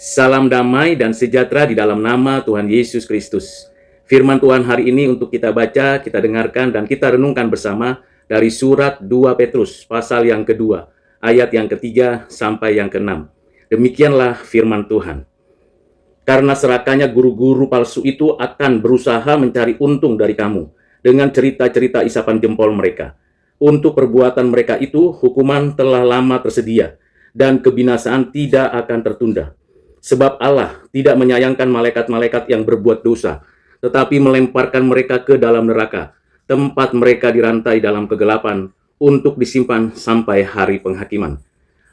Salam damai dan sejahtera di dalam nama Tuhan Yesus Kristus. Firman Tuhan hari ini untuk kita baca, kita dengarkan, dan kita renungkan bersama dari surat 2 Petrus, pasal yang kedua, ayat yang ketiga sampai yang keenam. Demikianlah firman Tuhan. Karena serakahnya guru-guru palsu itu akan berusaha mencari untung dari kamu dengan cerita-cerita isapan jempol mereka. Untuk perbuatan mereka itu, hukuman telah lama tersedia, dan kebinasaan tidak akan tertunda. Sebab Allah tidak menyayangkan malaikat-malaikat yang berbuat dosa, tetapi melemparkan mereka ke dalam neraka, tempat mereka dirantai dalam kegelapan, untuk disimpan sampai hari penghakiman.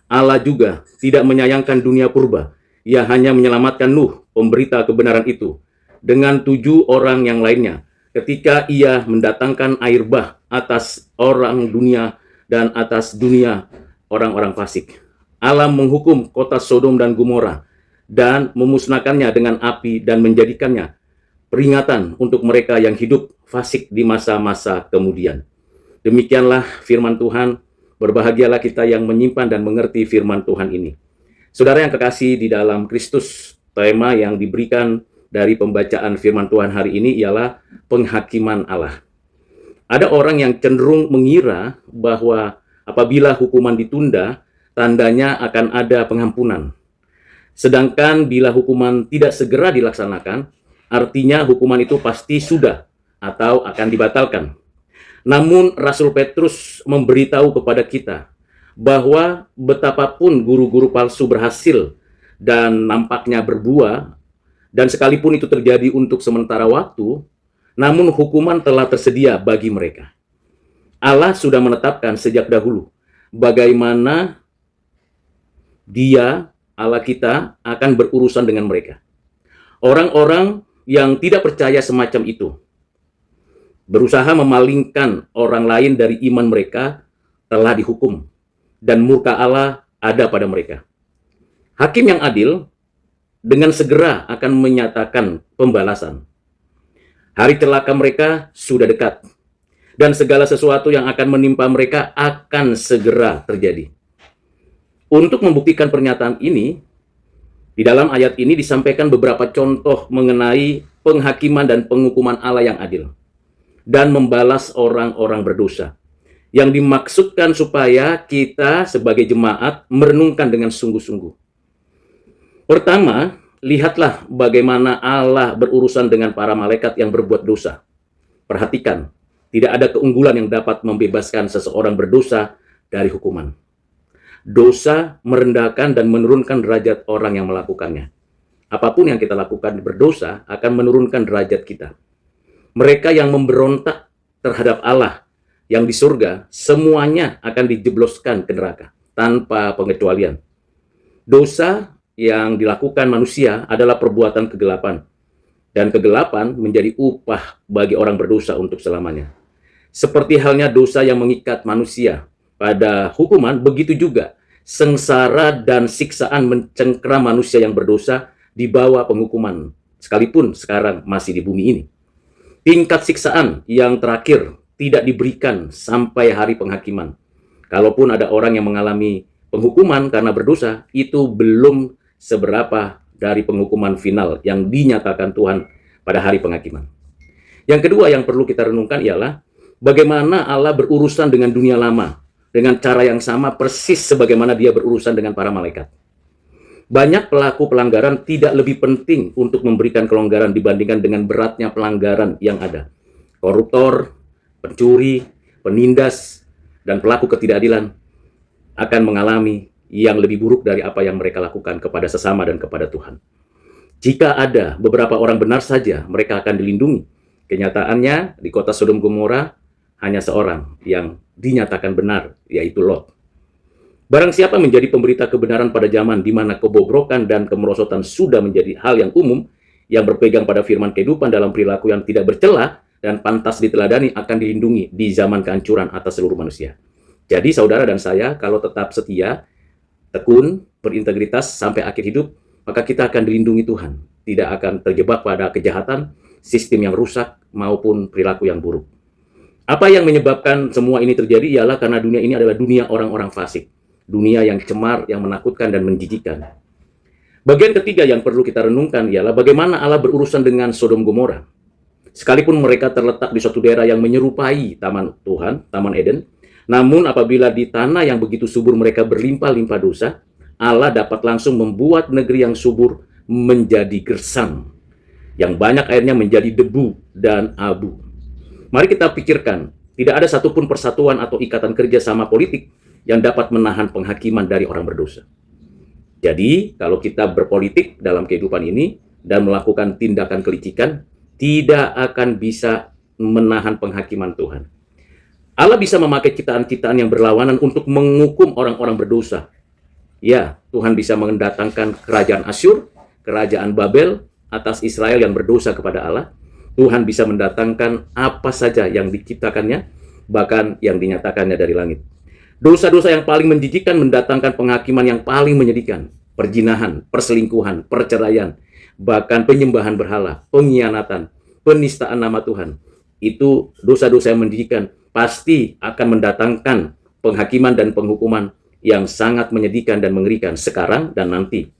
Allah juga tidak menyayangkan dunia purba. Ia hanya menyelamatkan Nuh, pemberita kebenaran itu, dengan 7 orang yang lainnya, ketika ia mendatangkan air bah atas orang dunia dan atas dunia orang-orang fasik. Allah menghukum kota Sodom dan Gomora dan memusnahkannya dengan api dan menjadikannya peringatan untuk mereka yang hidup fasik di masa-masa kemudian. Demikianlah firman Tuhan. Berbahagialah kita yang menyimpan dan mengerti firman Tuhan ini. Saudara yang kekasih di dalam Kristus, tema yang diberikan dari pembacaan firman Tuhan hari ini ialah penghakiman Allah. Ada orang yang cenderung mengira bahwa apabila hukuman ditunda, tandanya akan ada pengampunan. Sedangkan bila hukuman tidak segera dilaksanakan, artinya hukuman itu pasti sudah atau akan dibatalkan. Namun Rasul Petrus memberitahu kepada kita bahwa betapapun guru-guru palsu berhasil dan nampaknya berbuah, dan sekalipun itu terjadi untuk sementara waktu, namun hukuman telah tersedia bagi mereka. Allah sudah menetapkan sejak dahulu bagaimana Dia, Allah kita, akan berurusan dengan mereka. Orang-orang yang tidak percaya semacam itu berusaha memalingkan orang lain dari iman mereka telah dihukum, dan murka Allah ada pada mereka. Hakim yang adil dengan segera akan menyatakan pembalasan. Hari celaka mereka sudah dekat, dan segala sesuatu yang akan menimpa mereka akan segera terjadi. Untuk membuktikan pernyataan ini, di dalam ayat ini disampaikan beberapa contoh mengenai penghakiman dan penghukuman Allah yang adil dan membalas orang-orang berdosa, yang dimaksudkan supaya kita sebagai jemaat merenungkan dengan sungguh-sungguh. Pertama, lihatlah bagaimana Allah berurusan dengan para malaikat yang berbuat dosa. Perhatikan, tidak ada keunggulan yang dapat membebaskan seseorang berdosa dari hukuman. Dosa merendahkan dan menurunkan derajat orang yang melakukannya. Apapun yang kita lakukan berdosa akan menurunkan derajat kita. Mereka yang memberontak terhadap Allah yang di surga, semuanya akan dijebloskan ke neraka tanpa pengecualian. Dosa yang dilakukan manusia adalah perbuatan kegelapan, dan kegelapan menjadi upah bagi orang berdosa untuk selamanya. Seperti halnya dosa yang mengikat manusia pada hukuman, begitu juga sengsara dan siksaan mencengkram manusia yang berdosa di bawah penghukuman, sekalipun sekarang masih di bumi ini. Tingkat siksaan yang terakhir tidak diberikan sampai hari penghakiman. Kalaupun ada orang yang mengalami penghukuman karena berdosa, itu belum seberapa dari penghukuman final yang dinyatakan Tuhan pada hari penghakiman. Yang kedua yang perlu kita renungkan ialah bagaimana Allah berurusan dengan dunia lama dengan cara yang sama persis sebagaimana Dia berurusan dengan para malaikat. Banyak pelaku pelanggaran tidak lebih penting untuk memberikan kelonggaran dibandingkan dengan beratnya pelanggaran yang ada. Koruptor, pencuri, penindas, dan pelaku ketidakadilan akan mengalami yang lebih buruk dari apa yang mereka lakukan kepada sesama dan kepada Tuhan. Jika ada beberapa orang benar saja, mereka akan dilindungi. Kenyataannya, di kota Sodom Gomora, hanya seorang yang dinyatakan benar, yaitu Lot. Barang siapa menjadi pemberita kebenaran pada zaman di mana kebobrokan dan kemerosotan sudah menjadi hal yang umum, yang berpegang pada firman kehidupan dalam perilaku yang tidak bercela dan pantas diteladani, akan dilindungi di zaman kehancuran atas seluruh manusia. Jadi saudara dan saya, kalau tetap setia, tekun, berintegritas sampai akhir hidup, maka kita akan dilindungi Tuhan. Tidak akan terjebak pada kejahatan, sistem yang rusak, maupun perilaku yang buruk. Apa yang menyebabkan semua ini terjadi ialah karena dunia ini adalah dunia orang-orang fasik. Dunia yang cemar, yang menakutkan dan menjijikkan. Bagian ketiga yang perlu kita renungkan ialah bagaimana Allah berurusan dengan Sodom Gomora. Sekalipun mereka terletak di suatu daerah yang menyerupai taman Tuhan, Taman Eden, namun apabila di tanah yang begitu subur mereka berlimpah-limpah dosa, Allah dapat langsung membuat negeri yang subur menjadi gersang, yang banyak airnya menjadi debu dan abu. Mari kita pikirkan, tidak ada satupun persatuan atau ikatan kerjasama politik yang dapat menahan penghakiman dari orang berdosa. Jadi, kalau kita berpolitik dalam kehidupan ini dan melakukan tindakan kelicikan, tidak akan bisa menahan penghakiman Tuhan. Allah bisa memakai ciptaan-ciptaan yang berlawanan untuk menghukum orang-orang berdosa. Ya, Tuhan bisa mendatangkan kerajaan Asyur, kerajaan Babel atas Israel yang berdosa kepada Allah. Tuhan bisa mendatangkan apa saja yang diciptakannya, bahkan yang dinyatakannya dari langit. Dosa-dosa yang paling menjijikkan mendatangkan penghakiman yang paling menyedihkan. Perzinahan, perselingkuhan, perceraian, bahkan penyembahan berhala, pengkhianatan, penistaan nama Tuhan. Itu dosa-dosa yang menjijikkan, pasti akan mendatangkan penghakiman dan penghukuman yang sangat menyedihkan dan mengerikan sekarang dan nanti.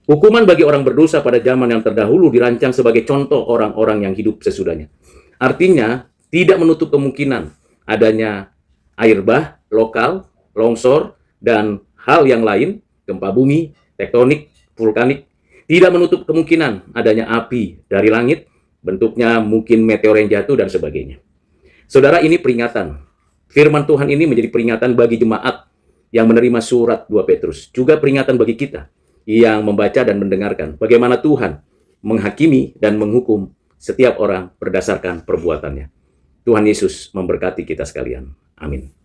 Hukuman bagi orang berdosa pada zaman yang terdahulu dirancang sebagai contoh orang-orang yang hidup sesudahnya. Artinya, tidak menutup kemungkinan adanya air bah lokal, longsor, dan hal yang lain, gempa bumi, tektonik, vulkanik, tidak menutup kemungkinan adanya api dari langit, bentuknya mungkin meteor yang jatuh, dan sebagainya. Saudara, ini peringatan. Firman Tuhan ini menjadi peringatan bagi jemaat yang menerima surat 2 Petrus. Juga peringatan bagi kita yang membaca dan mendengarkan bagaimana Tuhan menghakimi dan menghukum setiap orang berdasarkan perbuatannya. Tuhan Yesus memberkati kita sekalian. Amin.